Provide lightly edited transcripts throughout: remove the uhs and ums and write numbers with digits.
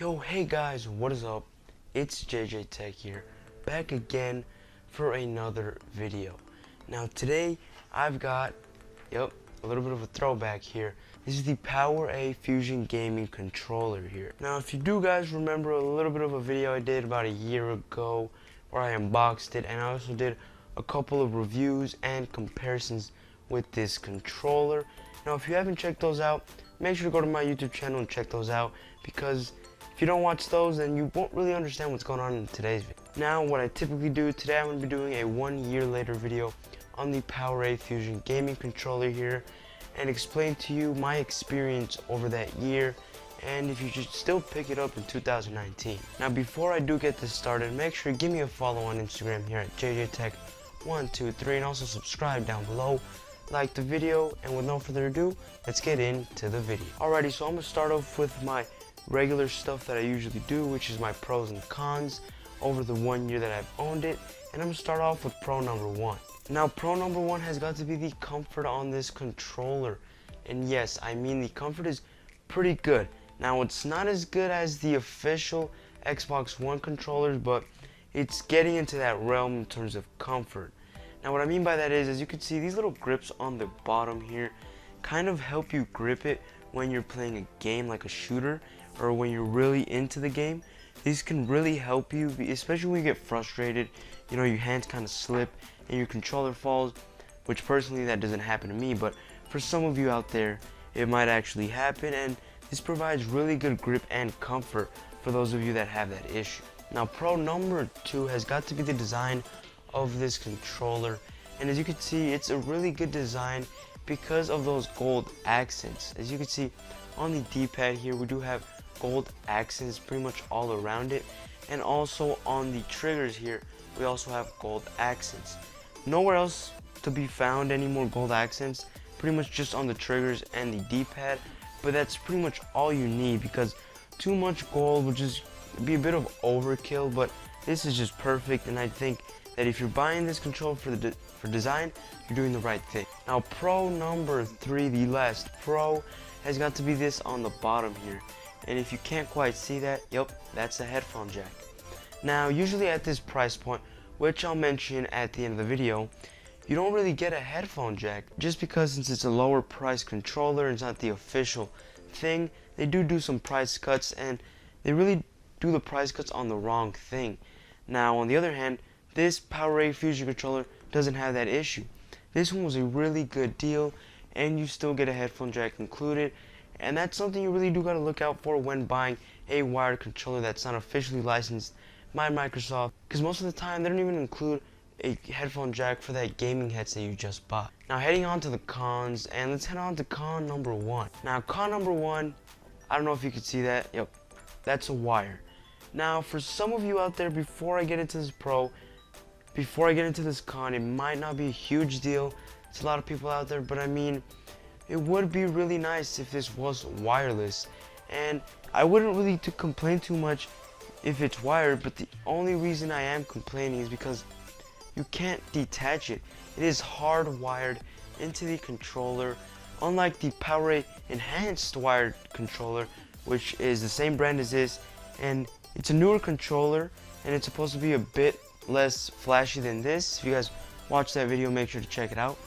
Yo, hey guys, what is up? It's JJ Tech here, back again for another video. Now today I've got, a little bit of a throwback here. This is the Power A Fusion Gaming controller here. Now if you do guys remember a little bit of a video I did about a year ago where I unboxed it, and I also did a couple of reviews and comparisons with this controller. Now if you haven't checked those out, make sure to go to my YouTube channel and check those out, because if you don't watch those, then you won't really understand what's going on in today's video. Now, what I typically do, today I'm going to be doing a 1 year later video on the Power A Fusion Gaming controller here, and explain to you my experience over that year, and if you should still pick it up in 2019. Now, before I do get this started, make sure to give me a follow on Instagram here at JJTech123, and also subscribe down below, like the video, and with no further ado, let's get into the video. Alrighty, so I'm going to start off with my regular stuff that I usually do, which is my pros and cons over the 1 year that I've owned it, and I'm gonna start off with pro number one. Now, pro number one has got to be the comfort on this controller, and yes, I mean the comfort is pretty good. Now, it's not as good as the official Xbox One controllers, but it's getting into that realm in terms of comfort. Now, what I mean by that is, as you can see, these little grips on the bottom here kind of help you grip it when you're playing a game like a shooter, or when you're really into the game. These can really help you, especially when you get frustrated, your hands kind of slip and your controller falls, which personally that doesn't happen to me, but for some of you out there it might actually happen, and this provides really good grip and comfort for those of you that have that issue. Now, pro number two has got to be the design of this controller, and as you can see, it's a really good design because of those gold accents. As you can see on the D-pad here, we do have gold accents pretty much all around it, and also on the triggers here we also have gold accents. Nowhere else to be found any more gold accents, pretty much just on the triggers and the D-pad, but that's pretty much all you need, because too much gold would just be a bit of overkill, but this is just perfect, and I think that if you're buying this controller for design, you're doing the right thing. Now, pro number three, the last pro, has got to be this on the bottom here. And if you can't quite see that, that's a headphone jack. Now, usually at this price point, which I'll mention at the end of the video, you don't really get a headphone jack, just because since it's a lower price controller and it's not the official thing, they do some price cuts, and they really do the price cuts on the wrong thing. Now, on the other hand, this Power A Fusion controller doesn't have that issue. This one was a really good deal, and you still get a headphone jack included. And that's something you really do got to look out for when buying a wired controller that's not officially licensed by Microsoft, because most of the time they don't even include a headphone jack for that gaming headset you just bought. Now, heading on to the cons, and let's head on to con number one. Now, con number one, I don't know if you can see that. That's a wire. Now, for some of you out there, before I get into this con, it might not be a huge deal. It's a lot of people out there, but I mean, it would be really nice if this was wireless, and I wouldn't really complain too much if it's wired, but the only reason I am complaining is because you can't detach it. It is hardwired into the controller, unlike the Power A Enhanced wired controller, which is the same brand as this, and it's a newer controller, and it's supposed to be a bit less flashy than this. If you guys watch that video, make sure to check it out.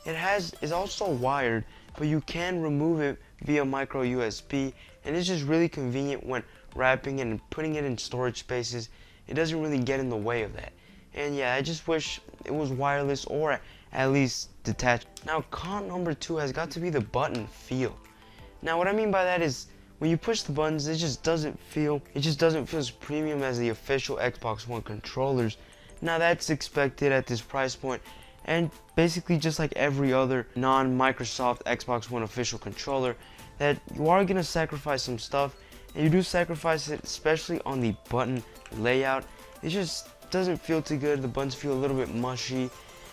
It's also wired, but you can remove it via micro USB, and it's just really convenient when wrapping it and putting it in storage spaces. It doesn't really get in the way of that. And yeah, I just wish it was wireless or at least detached. Now, con number two has got to be the button feel. Now, what I mean by that is when you push the buttons, it just doesn't feel as premium as the official Xbox One controllers. Now, that's expected at this price point, and basically just like every other non-Microsoft Xbox One official controller, that you are going to sacrifice some stuff, and you do sacrifice it, especially on the button layout. It just doesn't feel too good. The buttons feel a little bit mushy,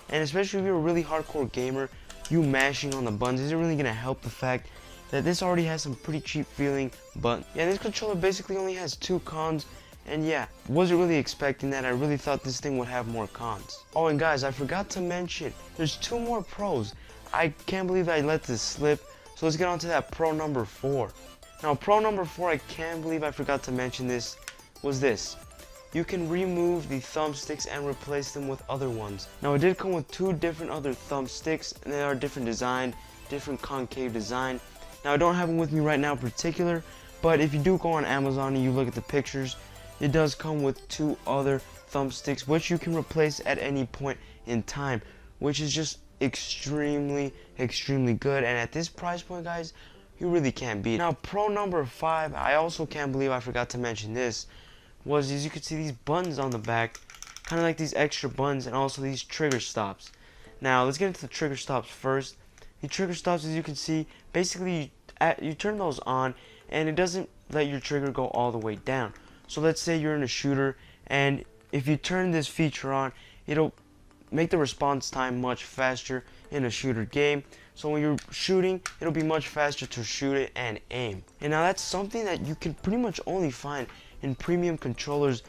and especially if you're a really hardcore gamer, you mashing on the buttons isn't really going to help the fact that this already has some pretty cheap feeling buttons. Yeah, this controller basically only has two cons, and yeah, wasn't really expecting that. I really thought this thing would have more cons. Oh, and guys, I forgot to mention, there's two more pros. I can't believe I let this slip, so let's get on to that pro number four. Now pro number 4, I can't believe I forgot to mention this, was this. You can remove the thumbsticks and replace them with other ones. Now it did come with 2 different other thumbsticks, and they are different design, different concave design. Now I don't have them with me right now in particular, but if you do go on Amazon and you look at the pictures, it does come with 2 other thumbsticks which you can replace at any point in time, which is just extremely good. And at this price point, guys, you really can't beat it. Now pro number 5, I also can't believe I forgot to mention this, was, as you can see, these buttons on the back, kind of like these extra buttons, and also these trigger stops. Now let's get into the trigger stops first. The trigger stops, as you can see, basically you turn those on and it doesn't let your trigger go all the way down. So let's say you're in a shooter, and if you turn this feature on, it'll make the response time much faster in a shooter game. So when you're shooting, it'll be much faster to shoot it and aim. And now that's something that you can pretty much only find in premium controllers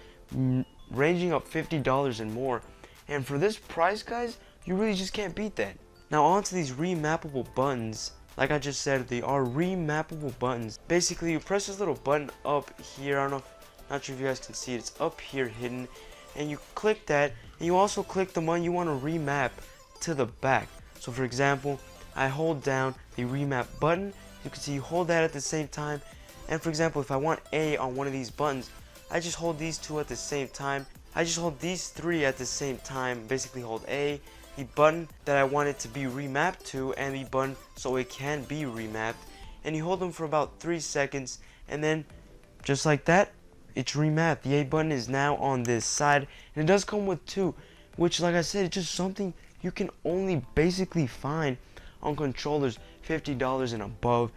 ranging up $50 and more. And for this price, guys, you really just can't beat that. Now on to these remappable buttons. Like I just said, they are remappable buttons. Basically, you press this little button up here. I don't know, not sure if you guys can see it. It's up here hidden, and you click that, and you also click the one you want to remap to the back. So for example, I hold down the remap button. You can see you hold that at the same time. And for example, if I want A on one of these buttons, I just hold these 2 at the same time. I just hold these 3 at the same time. Basically hold A, the button that I want it to be remapped to, and the button so it can be remapped. And you hold them for about 3 seconds, and then just like that, it's remapped. The A button is now on this side, and it does come with 2, which, like I said, it's just something you can only basically find on controllers $50 and above.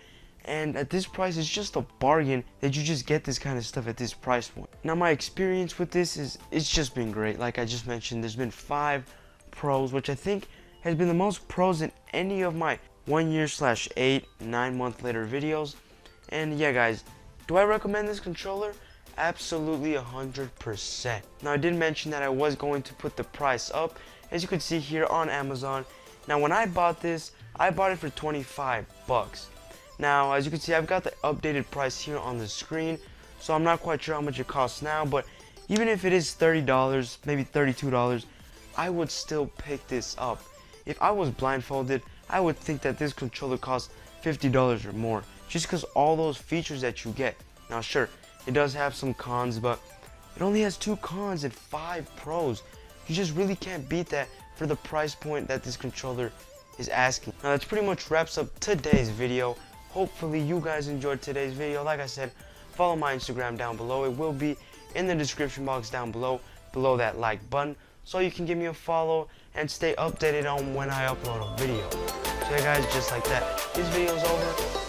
And at this price, it's just a bargain that you just get this kind of stuff at this price point. Now my experience with this is, it's just been great. Like I just mentioned, there's been 5 pros, which I think has been the most pros in any of my 1 year / 8, 9 month later videos. And yeah, guys, do I recommend this controller? Absolutely 100%. Now I did mention that I was going to put the price up, as you can see here on Amazon. Now when I bought this, I bought it for 25 bucks. Now as you can see, I've got the updated price here on the screen, so I'm not quite sure how much it costs now, but even if it is $30, maybe $32, I would still pick this up. If I was blindfolded, I would think that this controller costs $50 or more, just because all those features that you get. Now sure, it does have some cons, but it only has 2 cons and 5 pros. You just really can't beat that for the price point that this controller is asking. Now that's pretty much wraps up today's video. Hopefully you guys enjoyed today's video. Like I said, follow my Instagram down below. It will be in the description box down below that like button, so you can give me a follow and stay updated on when I upload a video. So yeah guys, just like that, this video is over.